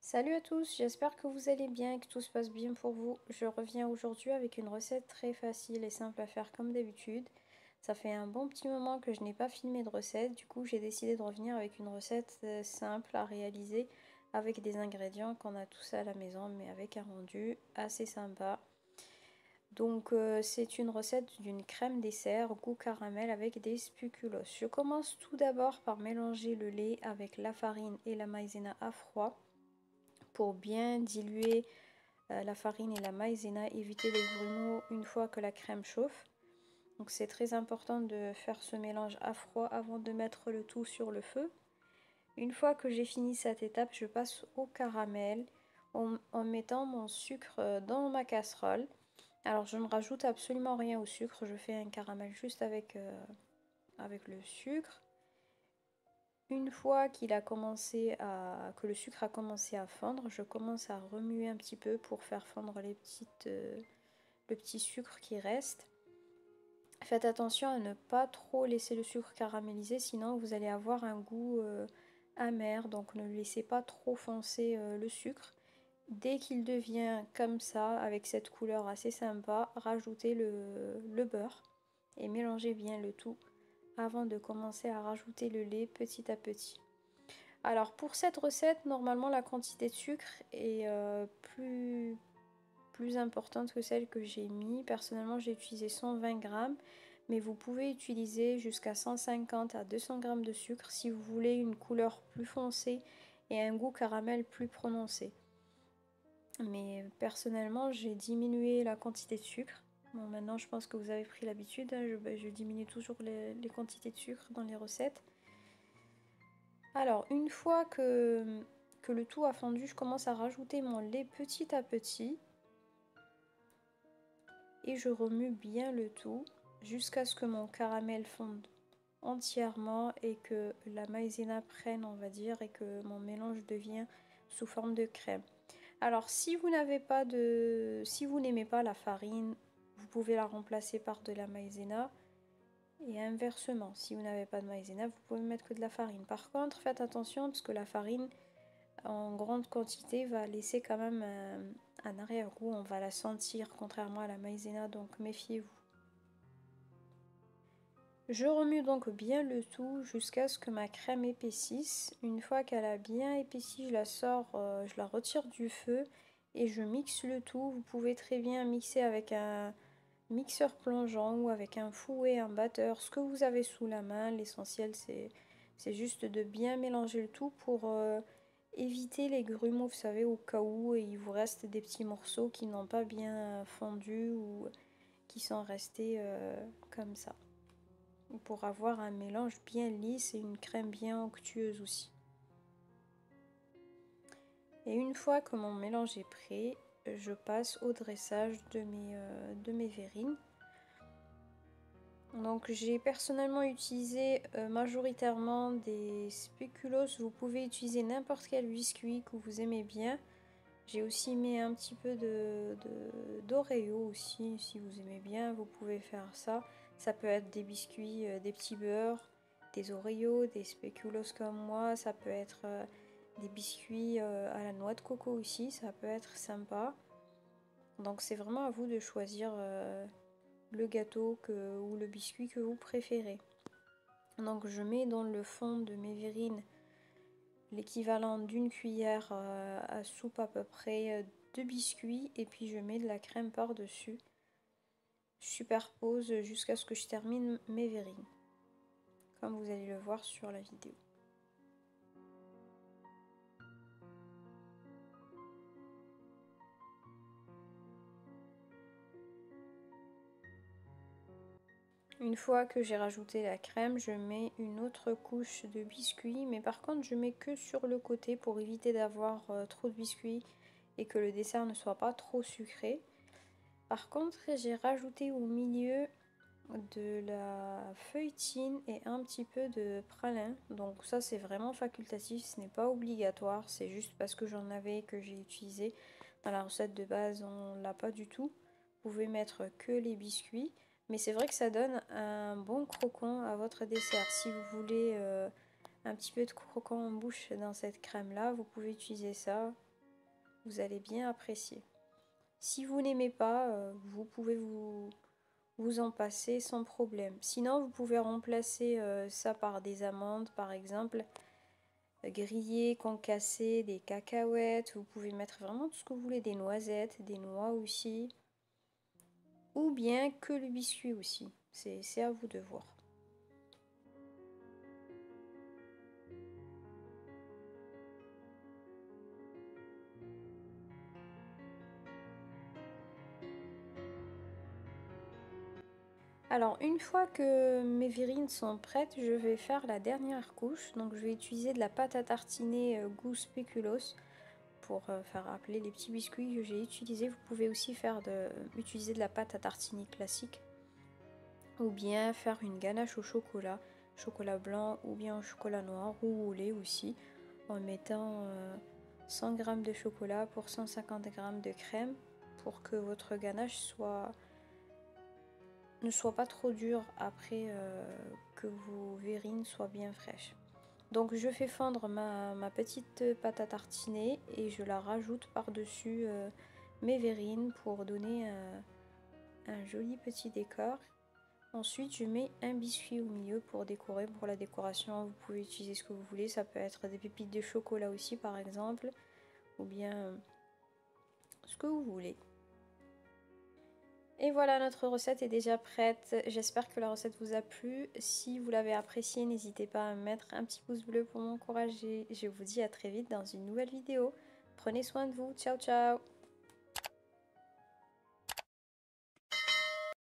Salut à tous, j'espère que vous allez bien et que tout se passe bien pour vous. Je reviens aujourd'hui avec une recette très facile et simple à faire comme d'habitude. Ça fait un bon petit moment que je n'ai pas filmé de recette, du coup j'ai décidé de revenir avec une recette simple à réaliser avec des ingrédients qu'on a tous à la maison mais avec un rendu assez sympa. Donc c'est une recette d'une crème dessert goût caramel avec des spéculoos. Je commence tout d'abord par mélanger le lait avec la farine et la maïzena à froid pour bien diluer la farine et la maïzena, éviter les grumeaux une fois que la crème chauffe. Donc c'est très important de faire ce mélange à froid avant de mettre le tout sur le feu. Une fois que j'ai fini cette étape, je passe au caramel en mettant mon sucre dans ma casserole. Alors je ne rajoute absolument rien au sucre, je fais un caramel juste avec le sucre. Une fois que le sucre a commencé à fondre, je commence à remuer un petit peu pour faire fondre le petit sucre qui reste. Faites attention à ne pas trop laisser le sucre caraméliser, sinon vous allez avoir un goût amer. Donc ne laissez pas trop foncer le sucre. Dès qu'il devient comme ça, avec cette couleur assez sympa, rajoutez le beurre et mélangez bien le tout avant de commencer à rajouter le lait petit à petit. Alors pour cette recette, normalement la quantité de sucre est plus importante que celle que j'ai mis. Personnellement j'ai utilisé 120 grammes, mais vous pouvez utiliser jusqu'à 150 à 200 grammes de sucre si vous voulez une couleur plus foncée et un goût caramel plus prononcé. Mais personnellement j'ai diminué la quantité de sucre. Bon, maintenant je pense que vous avez pris l'habitude, hein, je diminue toujours les quantités de sucre dans les recettes. Alors, une fois que le tout a fondu, je commence à rajouter mon lait petit à petit. Et je remue bien le tout jusqu'à ce que mon caramel fonde entièrement et que la maïzena prenne, on va dire, et que mon mélange devienne sous forme de crème. Alors, si vous n'aimez pas la farine, vous pouvez la remplacer par de la maïzena. Et inversement, si vous n'avez pas de maïzena, vous pouvez mettre que de la farine. Par contre, faites attention parce que la farine en grande quantité va laisser quand même un arrière-goût. On va la sentir contrairement à la maïzena, donc méfiez-vous. Je remue donc bien le tout jusqu'à ce que ma crème épaississe. Une fois qu'elle a bien épaissi, je la sors, je la retire du feu et je mixe le tout. Vous pouvez très bien mixer avec un mixeur plongeant ou avec un fouet, un batteur, ce que vous avez sous la main. L'essentiel c'est juste de bien mélanger le tout pour éviter les grumeaux, vous savez, au cas où il vous reste des petits morceaux qui n'ont pas bien fondu ou qui sont restés comme ça. Pour avoir un mélange bien lisse et une crème bien onctueuse aussi. Et une fois que mon mélange est prêt, je passe au dressage de mes verrines. Donc j'ai personnellement utilisé majoritairement des spéculoos. Vous pouvez utiliser n'importe quel biscuit que vous aimez bien. J'ai aussi mis un petit peu d'Oreo aussi, si vous aimez bien, vous pouvez faire ça. Ça peut être des biscuits, des petits beurres, des Oreo, des spéculoos comme moi. Ça peut être des biscuits à la noix de coco aussi, ça peut être sympa. Donc c'est vraiment à vous de choisir le gâteau ou le biscuit que vous préférez. Donc je mets dans le fond de mes verrines l'équivalent d'une cuillère à soupe à peu près de biscuits et puis je mets de la crème par dessus. Je superpose jusqu'à ce que je termine mes verrines, comme vous allez le voir sur la vidéo. Une fois que j'ai rajouté la crème, je mets une autre couche de biscuits, mais par contre je mets que sur le côté pour éviter d'avoir trop de biscuits et que le dessert ne soit pas trop sucré. Par contre, j'ai rajouté au milieu de la feuilletine et un petit peu de pralin. Donc ça c'est vraiment facultatif, ce n'est pas obligatoire, c'est juste parce que j'en avais que j'ai utilisé. Dans la recette de base on l'a pas du tout. Vous pouvez mettre que les biscuits. Mais c'est vrai que ça donne un bon croquant à votre dessert. Si vous voulez un petit peu de croquant en bouche dans cette crème là, vous pouvez utiliser ça. vous allez bien apprécier. Si vous n'aimez pas, vous pouvez vous en passer sans problème. Sinon, vous pouvez remplacer ça par des amandes, par exemple, grillées, concassées, des cacahuètes. Vous pouvez mettre vraiment tout ce que vous voulez, des noisettes, des noix aussi. Ou bien que le biscuit aussi. C'est à vous de voir. Alors, une fois que mes verrines sont prêtes, je vais faire la dernière couche. Donc, je vais utiliser de la pâte à tartiner goût spéculoos pour faire appeler les petits biscuits que j'ai utilisés. Vous pouvez aussi utiliser de la pâte à tartiner classique ou bien faire une ganache au chocolat blanc ou bien au chocolat noir ou au lait aussi, en mettant 100 g de chocolat pour 150 g de crème pour que votre ganache ne soit pas trop dure après que vos verrines soient bien fraîches. Donc je fais fondre ma petite pâte à tartiner et je la rajoute par-dessus mes verrines pour donner un joli petit décor. Ensuite je mets un biscuit au milieu pour décorer. Pour la décoration vous pouvez utiliser ce que vous voulez, ça peut être des pépites de chocolat aussi par exemple, ou bien ce que vous voulez. Et voilà, notre recette est déjà prête. J'espère que la recette vous a plu. Si vous l'avez appréciée, n'hésitez pas à mettre un petit pouce bleu pour m'encourager. Je vous dis à très vite dans une nouvelle vidéo. Prenez soin de vous. Ciao, ciao!